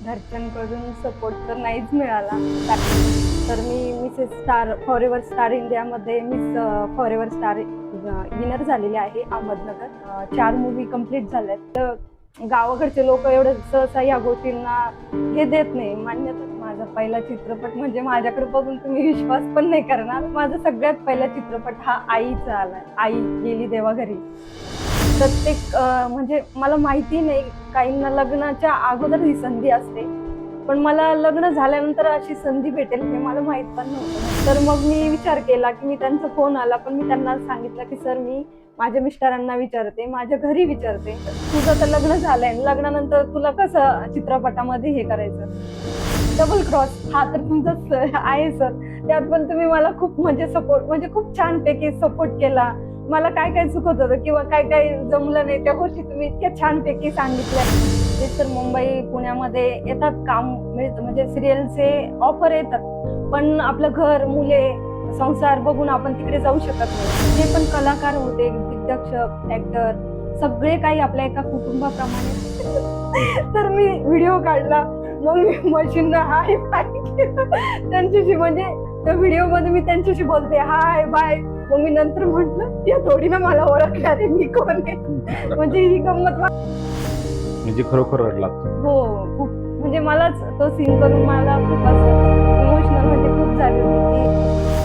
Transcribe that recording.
घरच्यांकडून support तर नाहीच मिळाला. तर मी मिसेस स्टार फॉरेवर स्टार इंडियामध्ये मिस फॉरेवर स्टार विनर झालेली आहे अहमदनगर. 4 मूवी कंप्लीट झाल्यात. तर गावाकडचे लोक एवढं सहसा या गोष्टींना हे देत नाही मान्यता. माझा पहिला चित्रपट म्हणजे माझ्याकडे बघून तुम्ही विश्वास पण नाही करणार. माझा सगळ्यात पहिला चित्रपट हा आईचा आलाय. आई गेली देवा घरी. प्रत्येक म्हणजे मला माहिती नाही, काहींना लग्नाच्या अगोदर ही संधी असते, पण मला लग्न झाल्यानंतर अशी संधी भेटेल हे मला माहित पण नव्हतं. तर मग मी विचार केला की मी त्यांचा फोन आला, पण मी त्यांना सांगितलं की सर मी माझ्या मिस्टरांना विचारते, माझ्या घरी विचारते, तुझं तर लग्न झालंय, लग्नानंतर तुला कसं चित्रपटामध्ये हे करायचं. डबल क्रॉस हा तर तुमचाच आहे सर. त्यात पण तुम्ही मला खूप म्हणजे सपोर्ट म्हणजे खूप छानपैकी सपोर्ट केला. मला काय काय चुकत होतं किंवा काय काय जमलं नाही त्या गोष्टी तुम्ही इतक्या छानपैकी सांगितल्या. ते तर मुंबई पुण्यामध्ये येतात, काम मिळतं म्हणजे सिरियलचे ऑफर येतात, पण आपलं घर मुले संसार बघून आपण तिकडे जाऊ शकत नाही. जे पण कलाकार होते, दिग्दर्शक, ऍक्टर सगळे काही आपल्या एका कुटुंबाप्रमाणे. तर मी व्हिडिओ काढला, मग मी मशीन हाय बाय त्यांच्याशी म्हणजे त्या व्हिडिओ मध्ये मी त्यांच्याशी बोलते हाय बाय. मग मी नंतर म्हटलं या थोडी ना मला ओळखणार आहे मी कोण आहे. म्हणजे ही गंमत म्हणजे खरोखर रडला. हो खूप म्हणजे मलाच तो सीन करून मला खूप असं इमोशनल म्हणजे खूप झाली होती.